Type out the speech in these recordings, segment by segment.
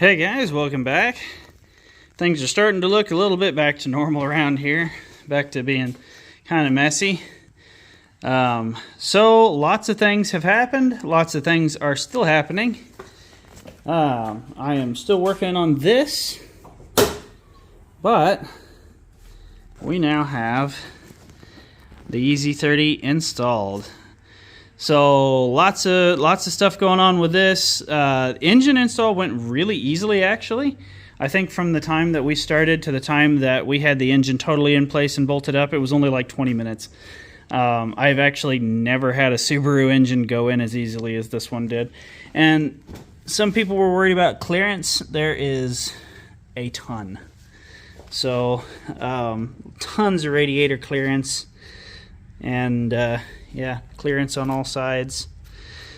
Hey guys, welcome back. Things are starting to look a little bit back to normal around here. Back to being kind of messy. So lots of things have happened. Lots of things are still happening. I am still working on this. But we now have the EZ30 installed. So lots of stuff going on with this. Engine install went really easily, actually. I think from the time that we started to the time that we had the engine totally in place and bolted up, it was only like 20 minutes. I've actually never had a Subaru engine go in as easily as this one did. And some people were worried about clearance. There is a ton. So tons of radiator clearance. And yeah, clearance on all sides.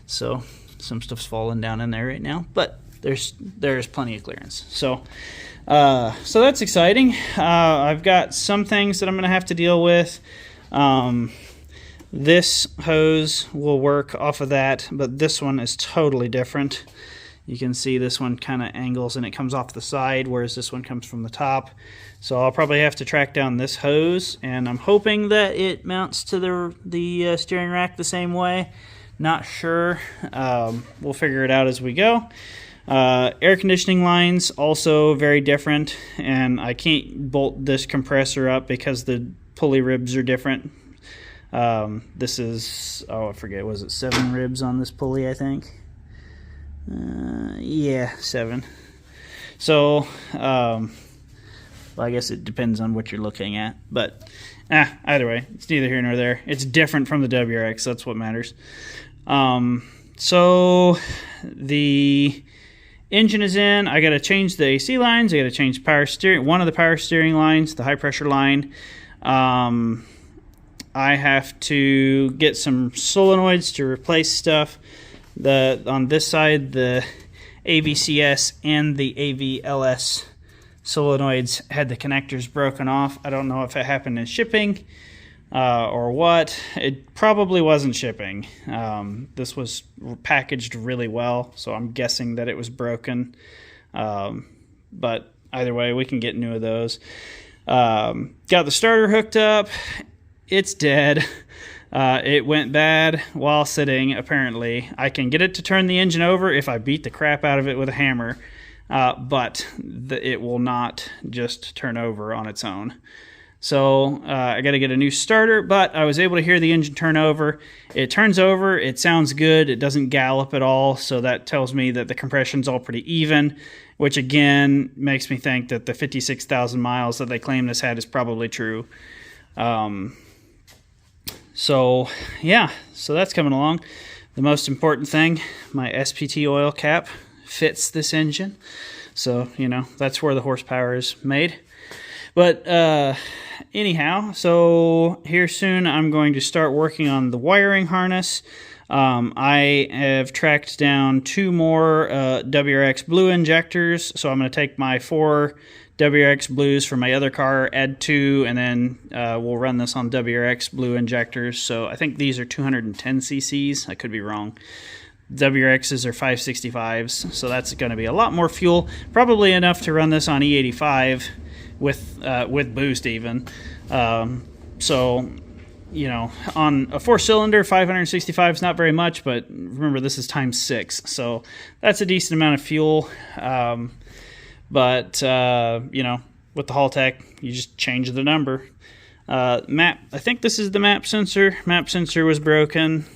So some stuff's falling down in there right now, but there's plenty of clearance. So so that's exciting. I've got some things that I'm gonna have to deal with. This hose will work off of that, but this one is totally different. You can see this one kind of angles and it comes off the side, whereas this one comes from the top. So I'll probably have to track down this hose, and I'm hoping that it mounts to the steering rack the same way. Not sure. We'll figure it out as we go. Air conditioning lines also very different, and I can't bolt this compressor up because the pulley ribs are different. This is, oh, I forget, was it 7 ribs on this pulley, I think? Yeah, 7. So, well, I guess it depends on what you're looking at. But, either way, it's neither here nor there. It's different from the WRX. That's what matters. So, the engine is in. I got to change the AC lines. I got to change power steering. One of the power steering lines, the high pressure line. I have to get some solenoids to replace stuff. On this side, the AVCS and the AVLS solenoids had the connectors broken off. I don't know if it happened in shipping or what. It probably wasn't shipping. This was packaged really well, so I'm guessing that it was broken. But either way, we can get new of those. Got the starter hooked up. It's dead. It went bad while sitting, apparently. I can get it to turn the engine over if I beat the crap out of it with a hammer, but it will not just turn over on its own. So I got to get a new starter, but I was able to hear the engine turn over. It turns over, it sounds good, it doesn't gallop at all, so that tells me that the compression's all pretty even, which again makes me think that the 56,000 miles that they claim this had is probably true. So yeah, so that's coming along. The most important thing, my SPT oil cap fits this engine. So, you know, that's where the horsepower is made. But anyhow, so here soon I'm going to start working on the wiring harness. I have tracked down 2 more WRX blue injectors. So I'm going to take my 4 WRX blues for my other car, add 2, and then we'll run this on WRX blue injectors. So I think these are 210 cc's. I could be wrong. WRXs are 565s, so that's going to be a lot more fuel. Probably enough to run this on E85 with boost even. So, you know, on a 4-cylinder, 565 is not very much, but remember this is times 6, so that's a decent amount of fuel. But, you know, with the Haltech, you just change the number. Map, I think this is the map sensor. Map sensor was broken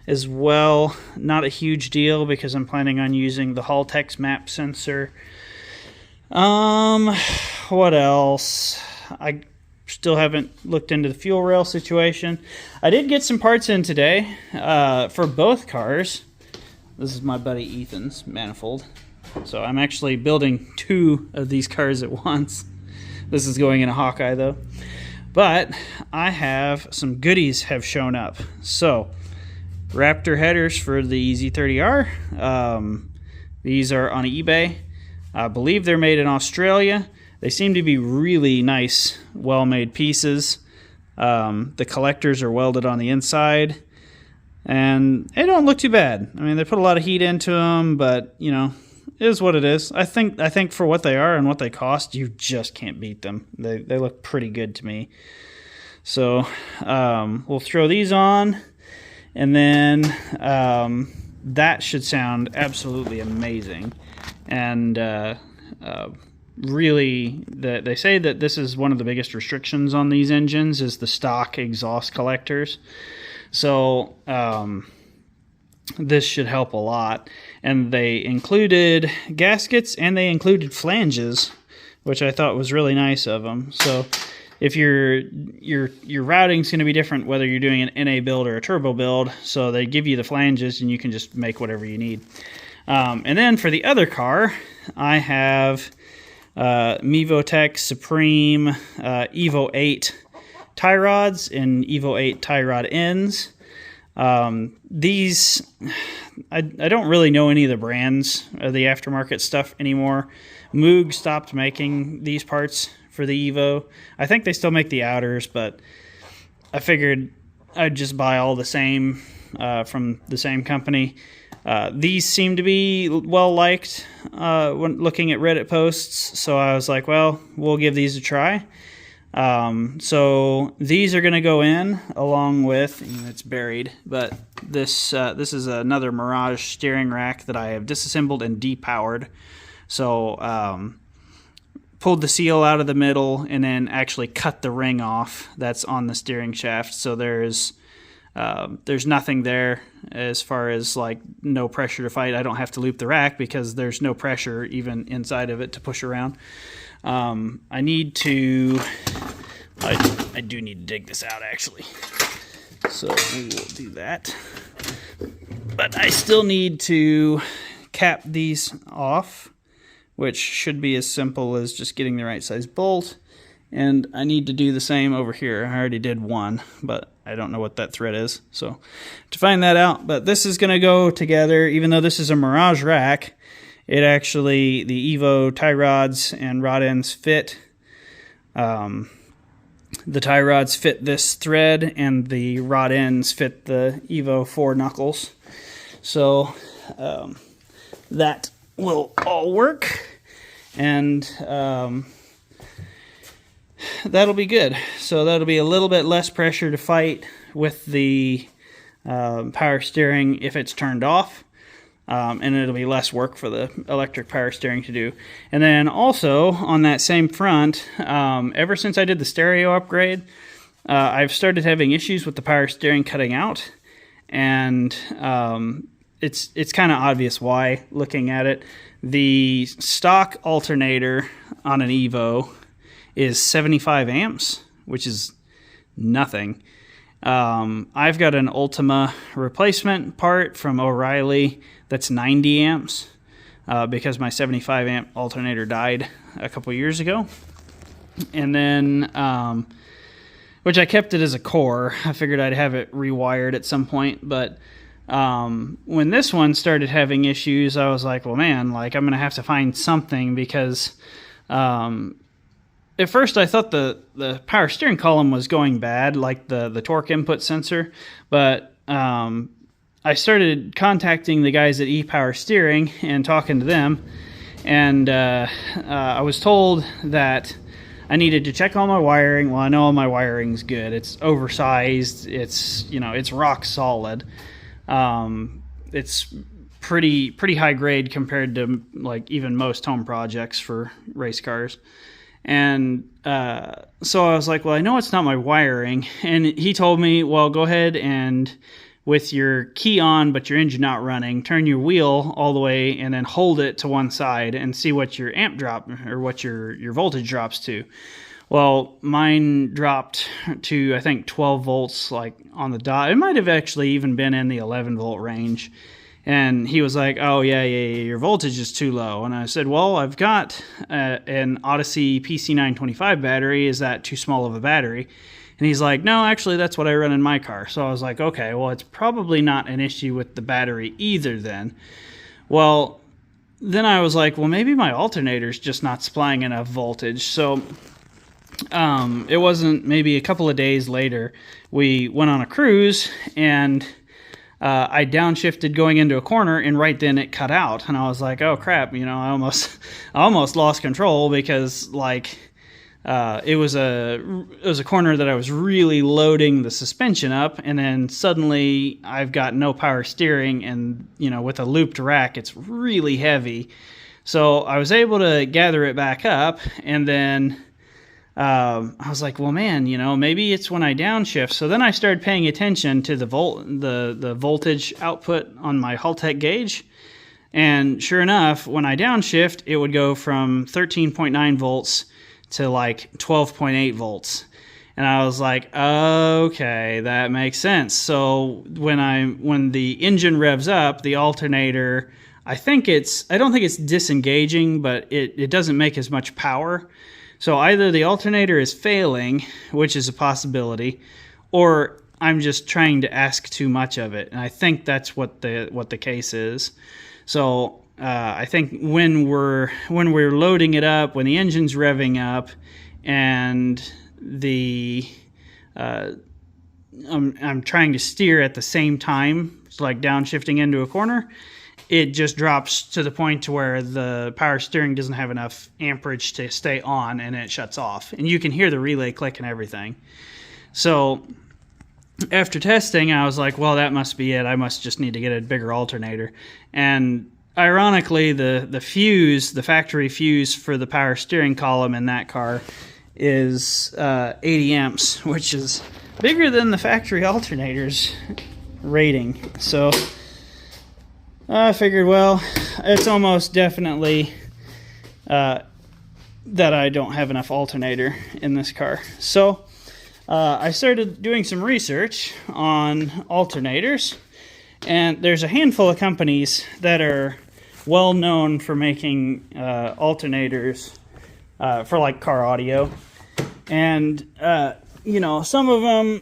as well. Not a huge deal because I'm planning on using the Haltech's map sensor. What else? I still haven't looked into the fuel rail situation. I did get some parts in today for both cars. This is my buddy Ethan's manifold. So I'm actually building 2 of these cars at once. This is going in a Hawkeye though. But I have some goodies have shown up. So Raptor headers for the EZ30R. These are on eBay. I believe they're made in Australia. They seem to be really nice, well-made pieces. The collectors are welded on the inside. And they don't look too bad. I mean, they put a lot of heat into them, but, you know, is what it is. I think for what they are and what they cost, you just can't beat them. They look pretty good to me. So we'll throw these on, and then that should sound absolutely amazing. And really, they say that this is one of the biggest restrictions on these engines is the stock exhaust collectors. So this should help a lot. And they included gaskets and they included flanges, which I thought was really nice of them. So if your routing is going to be different whether you're doing an NA build or a turbo build, so they give you the flanges and you can just make whatever you need. And then for the other car, I have Mevotech Supreme Evo 8 tie rods and Evo 8 tie rod ends. These, I don't really know any of the brands of the aftermarket stuff anymore. Moog stopped making these parts for the Evo. I think they still make the outers, but I figured I'd just buy all the same from the same company. These seem to be well liked when looking at Reddit posts, so I was like, well, we'll give these a try. So these are going to go in along with, it's buried, but this is another Mirage steering rack that I have disassembled and depowered. So pulled the seal out of the middle and then actually cut the ring off that's on the steering shaft. So there's nothing there as far as like no pressure to fight. I don't have to loop the rack because there's no pressure even inside of it to push around. I do need to dig this out actually. So we will do that. But I still need to cap these off, which should be as simple as just getting the right size bolt. And I need to do the same over here. I already did one, but I don't know what that thread is. So to find that out, but this is going to go together, even though this is a Mirage rack, it actually, the Evo tie rods and rod ends fit. The tie rods fit this thread and the rod ends fit the Evo 4 knuckles. So that will all work. And that'll be good. So that'll be a little bit less pressure to fight with the power steering if it's turned off. And it'll be less work for the electric power steering to do. And then also on that same front, ever since I did the stereo upgrade, I've started having issues with the power steering cutting out. And it's kind of obvious why, looking at it. The stock alternator on an Evo is 75 amps, which is nothing. I've got an Ultima replacement part from O'Reilly that's 90 amps because my 75 amp alternator died a couple years ago. And then, which I kept it as a core. I figured I'd have it rewired at some point, but when this one started having issues, I was like, well, man, like I'm going to have to find something because at first I thought the power steering column was going bad, like the torque input sensor, but I started contacting the guys at ePower Steering and talking to them, and I was told that I needed to check all my wiring. Well, I know all my wiring's good. It's oversized. It's rock solid. It's pretty high grade compared to like even most home projects for race cars. And so I was like, well, I know it's not my wiring. And he told me, well, go ahead and with your key on but your engine not running, turn your wheel all the way and then hold it to one side and see what your amp drop or what your voltage drops to. Well, mine dropped to, I think, 12 volts like on the dot. It might have actually even been in the 11 volt range. And he was like, oh, yeah, your voltage is too low. And I said, well, I've got an Odyssey PC925 battery. Is that too small of a battery? And he's like, no, actually, that's what I run in my car. So I was like, okay, well, it's probably not an issue with the battery either then. Well, then I was like, well, maybe my alternator's just not supplying enough voltage. So it wasn't maybe a couple of days later, we went on a cruise and I downshifted going into a corner, and right then it cut out, and I was like, oh crap, I almost lost control, because like it was a corner that I was really loading the suspension up, and then suddenly I've got no power steering, and with a looped rack, it's really heavy. So I was able to gather it back up, and then I was like, well, man, maybe it's when I downshift. So then I started paying attention to the voltage output on my Haltech gauge. And sure enough, when I downshift, it would go from 13.9 volts to like 12.8 volts. And I was like, okay, that makes sense. So when the engine revs up, the alternator, I don't think it's disengaging, but it doesn't make as much power. So either the alternator is failing, which is a possibility, or I'm just trying to ask too much of it. And I think that's what the case is. So I think when we're loading it up, when the engine's revving up, and I'm trying to steer at the same time, it's like downshifting into a corner, it just drops to the point to where the power steering doesn't have enough amperage to stay on, and it shuts off. And you can hear the relay click and everything. So after testing, I was like, well, that must be it. I must just need to get a bigger alternator. And ironically, the factory fuse for the power steering column in that car is 80 amps, which is bigger than the factory alternator's rating. So I figured, well, it's almost definitely that I don't have enough alternator in this car. So I started doing some research on alternators, and there's a handful of companies that are well known for making alternators for like car audio. And, some of them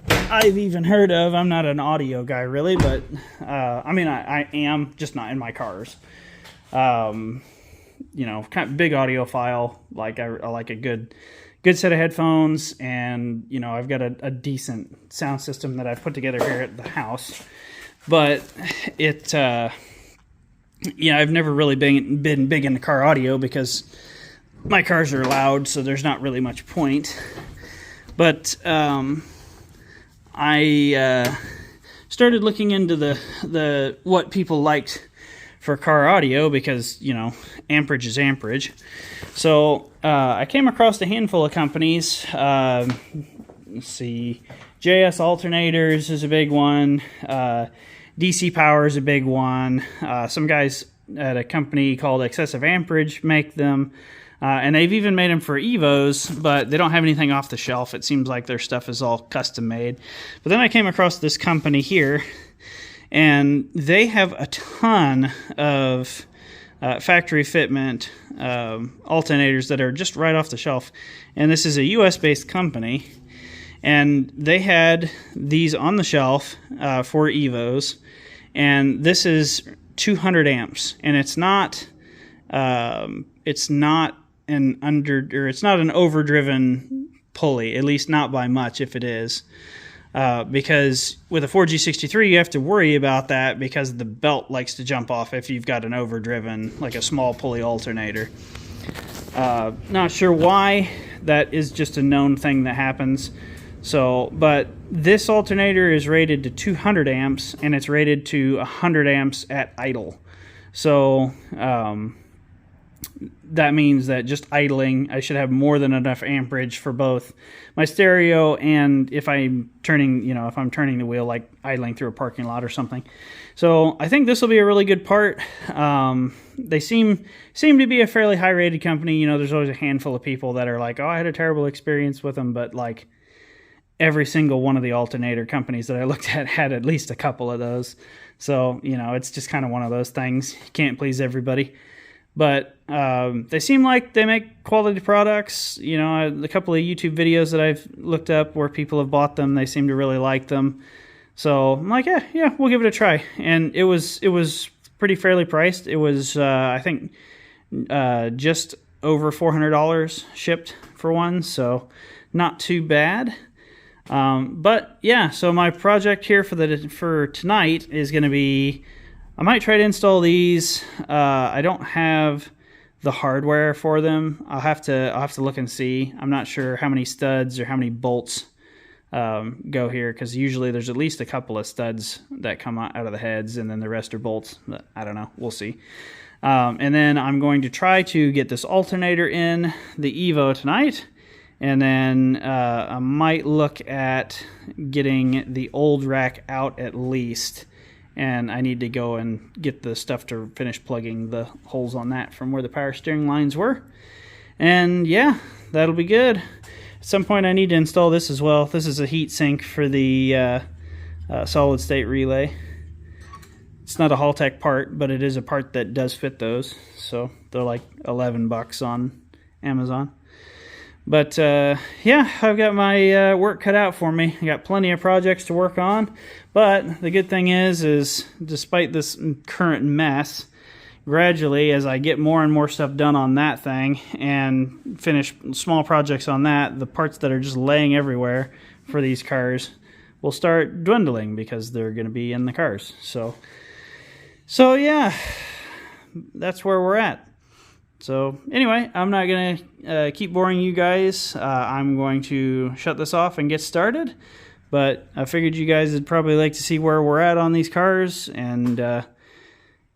I've even heard of. I'm not an audio guy really, but I am, just not in my cars. Kind of big audiophile. Like I like a good set of headphones, and I've got a decent sound system that I've put together here at the house. But I've never really been big into car audio because my cars are loud, so there's not really much point. But I started looking into the what people liked for car audio, because amperage is amperage. So I came across a handful of companies. Let's see, JS Alternators is a big one. DC Power is a big one. Some guys at a company called Excessive Amperage make them. And they've even made them for Evos, but they don't have anything off the shelf. It seems like their stuff is all custom made. But then I came across this company here, and they have a ton of factory fitment alternators that are just right off the shelf. And this is a US-based company, and they had these on the shelf for Evos, and this is 200 amps, and it's not an overdriven pulley, at least not by much if it is. Because with a 4G63, you have to worry about that because the belt likes to jump off if you've got an overdriven, like a small pulley alternator. Not sure why. That is just a known thing that happens. So, but this alternator is rated to 200 amps, and it's rated to 100 amps at idle. So, that means that just idling, I should have more than enough amperage for both my stereo and if I'm turning the wheel, like idling through a parking lot or something. So I think this will be a really good part. They seem to be a fairly high rated company. There's always a handful of people that are like, oh, I had a terrible experience with them, but like every single one of the alternator companies that I looked at had at least a couple of those. So, it's just kind of one of those things. You can't please everybody. But they seem like they make quality products. A couple of YouTube videos that I've looked up where people have bought them, they seem to really like them. So I'm like, yeah, we'll give it a try. And it was pretty fairly priced. It was, I think, just over $400 shipped for one, so not too bad. But yeah, so my project here for tonight is going to be, I might try to install these. I don't have the hardware for them. I'll have to look and see. I'm not sure how many studs or how many bolts go here, because usually there's at least a couple of studs that come out of the heads, and then the rest are bolts. But I don't know. We'll see. And then I'm going to try to get this alternator in the Evo tonight. And then I might look at getting the old rack out at least. And I need to go and get the stuff to finish plugging the holes on that from where the power steering lines were. And yeah, that'll be good. At some point I need to install this as well. This is a heat sink for the solid state relay. It's not a Haltech part, but it is a part that does fit those. So they're like 11 bucks on Amazon. But yeah, I've got my work cut out for me. I got plenty of projects to work on. But the good thing is despite this current mess, gradually as I get more and more stuff done on that thing and finish small projects on that, the parts that are just laying everywhere for these cars will start dwindling because they're going to be in the cars. So yeah, that's where we're at. So anyway, I'm not going to keep boring you guys. I'm going to shut this off and get started. But I figured you guys would probably like to see where we're at on these cars. And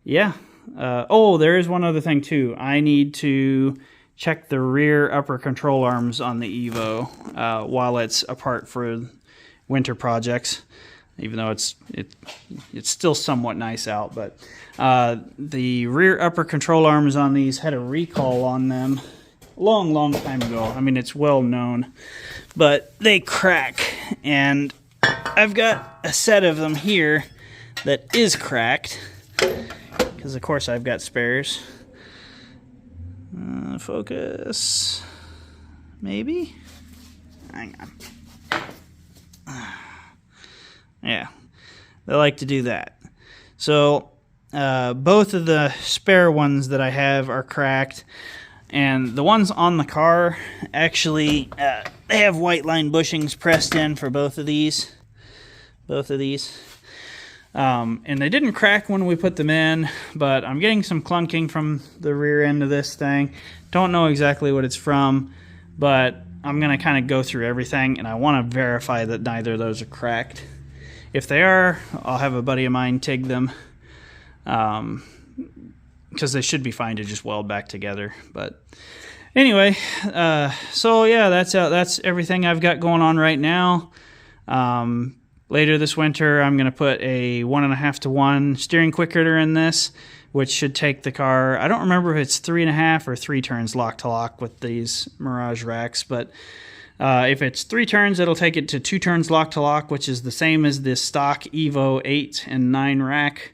yeah. Oh, there is one other thing too. I need to check the rear upper control arms on the Evo while it's apart for winter projects. Even though it's still somewhat nice out, but the rear upper control arms on these had a recall on them long time ago. I mean, it's well known, but they crack, and I've got a set of them here that is cracked because, of course, I've got spares. Focus, maybe. Hang on. Yeah, they like to do that. So both of the spare ones that I have are cracked, and the ones on the car actually they have white line bushings pressed in for both of these. And they didn't crack when we put them in, but I'm getting some clunking from the rear end of this thing. Don't know exactly what it's from, but I'm going to kind of go through everything, and I want to verify that neither of those are cracked. If they are, I'll have a buddy of mine TIG them, because they should be fine to just weld back together. But anyway, so yeah, that's everything I've got going on right now. Later this winter, I'm going to put a 1.5-to-1 steering quick hitter in this, which should take the car, I don't remember if it's 3.5 or 3 turns lock to lock with these Mirage racks, but if it's 3 turns, it'll take it to 2 turns lock to lock, which is the same as the stock Evo 8 and 9 rack.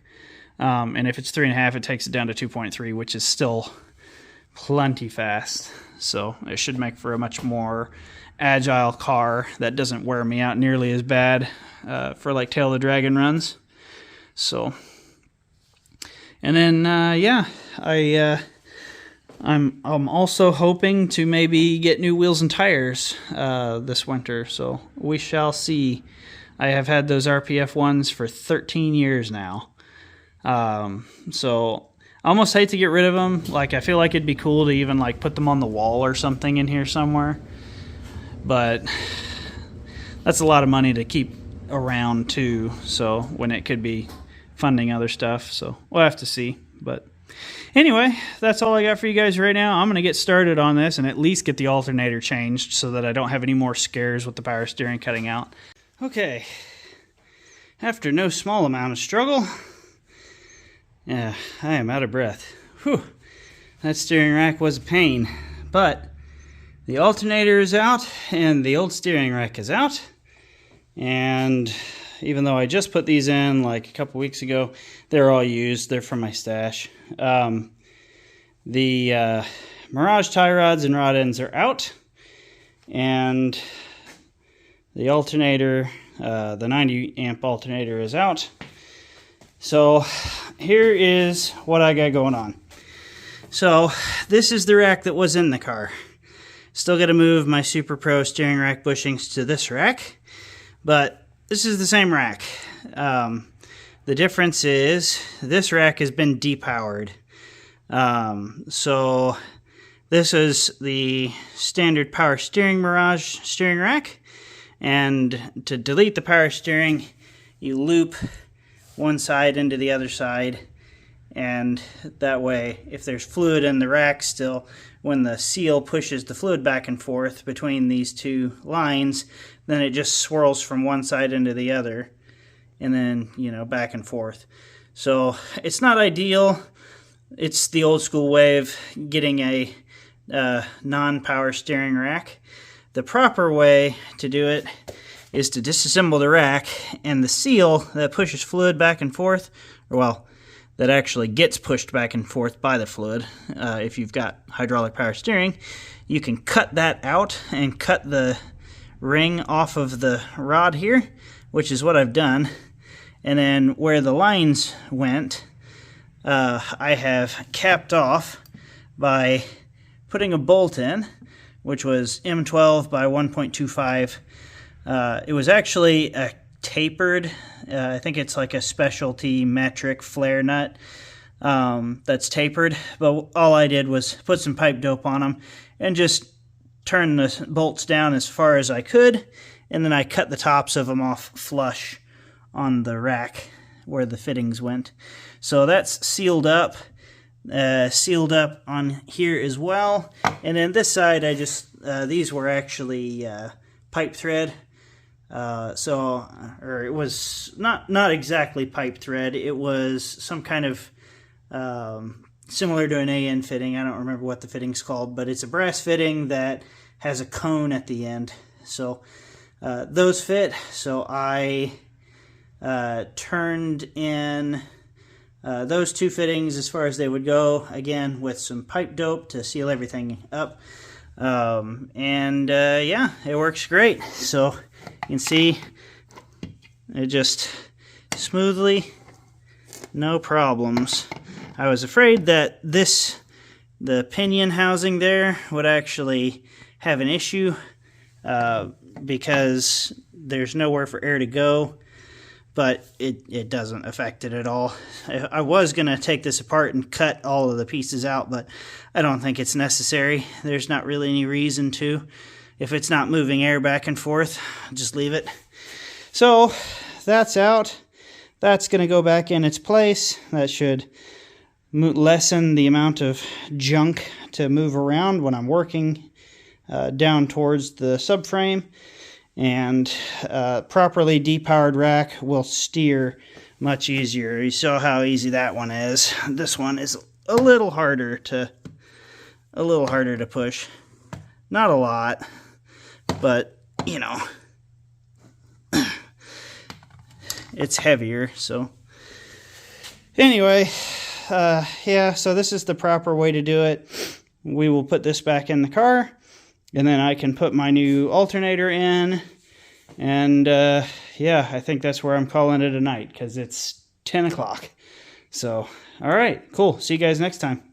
And if it's 3.5, it takes it down to 2.3, which is still plenty fast. So it should make for a much more agile car that doesn't wear me out nearly as bad for like Tail of the Dragon runs. So, and then yeah, I'm also hoping to maybe get new wheels and tires this winter, so we shall see. I have had those RPF ones for 13 years now, so I almost hate to get rid of them. Like, I feel like it'd be cool to even like put them on the wall or something in here somewhere, but that's a lot of money to keep around too, so when it could be funding other stuff, so we'll have to see. But anyway, that's all I got for you guys right now. I'm going to get started on this and at least get the alternator changed so that I don't have any more scares with the power steering cutting out. Okay, after no small amount of struggle, yeah, I am out of breath. Whew, that steering rack was a pain, but the alternator is out and the old steering rack is out. And even though I just put these in like a couple weeks ago, they're all used. They're from my stash. The Mirage tie rods and rod ends are out, and the alternator, the 90 amp alternator, is out. So here is what I got going on. So this is the rack that was in the car. Still got to move my Super Pro steering rack bushings to this rack. but this is the same rack. The difference is this rack has been depowered. So this is the standard power steering Mirage steering rack, and to delete the power steering, you loop one side into the other side, and that way if there's fluid in the rack still, when the seal pushes the fluid back and forth between these two lines, then it just swirls from one side into the other, and then, you know, back and forth. So it's not ideal. It's the old school way of getting a non-power steering rack. The proper way to do it is to disassemble the rack, and the seal that pushes fluid back and forth, or well, that actually gets pushed back and forth by the fluid, if you've got hydraulic power steering, you can cut that out and cut the ring off of the rod here, which is what I've done. And then where the lines went, I have capped off by putting a bolt in, which was M12 by 1.25. It was actually a tapered, I think it's like a specialty metric flare nut that's tapered, but all I did was put some pipe dope on them and just turn the bolts down as far as I could, and then I cut the tops of them off flush on the rack where the fittings went. So that's sealed up on here as well. And then this side, I just these were actually pipe thread. Or it was not exactly pipe thread. It was some kind of similar to an AN fitting. I don't remember what the fitting's called, but it's a brass fitting that has a cone at the end. So those fit. So I turned in those two fittings as far as they would go, again with some pipe dope to seal everything up. Yeah, it works great. So you can see it just smoothly, no problems. I was afraid that the pinion housing there would actually have an issue because there's nowhere for air to go, but it doesn't affect it at all. I was going to take this apart and cut all of the pieces out, but I don't think it's necessary. There's not really any reason to. If it's not moving air back and forth, just leave it. So that's out. That's going to go back in its place. That should lessen the amount of junk to move around when I'm working down towards the subframe. And properly depowered rack will steer much easier. You saw how easy that one is. This one is a little harder to push. Not a lot, but you know, it's heavier. So anyway, yeah, so this is the proper way to do it. We will put this back in the car, and then I can put my new alternator in. And yeah, I think that's where I'm calling it a night, because it's 10 o'clock. So, all right, cool. See you guys next time.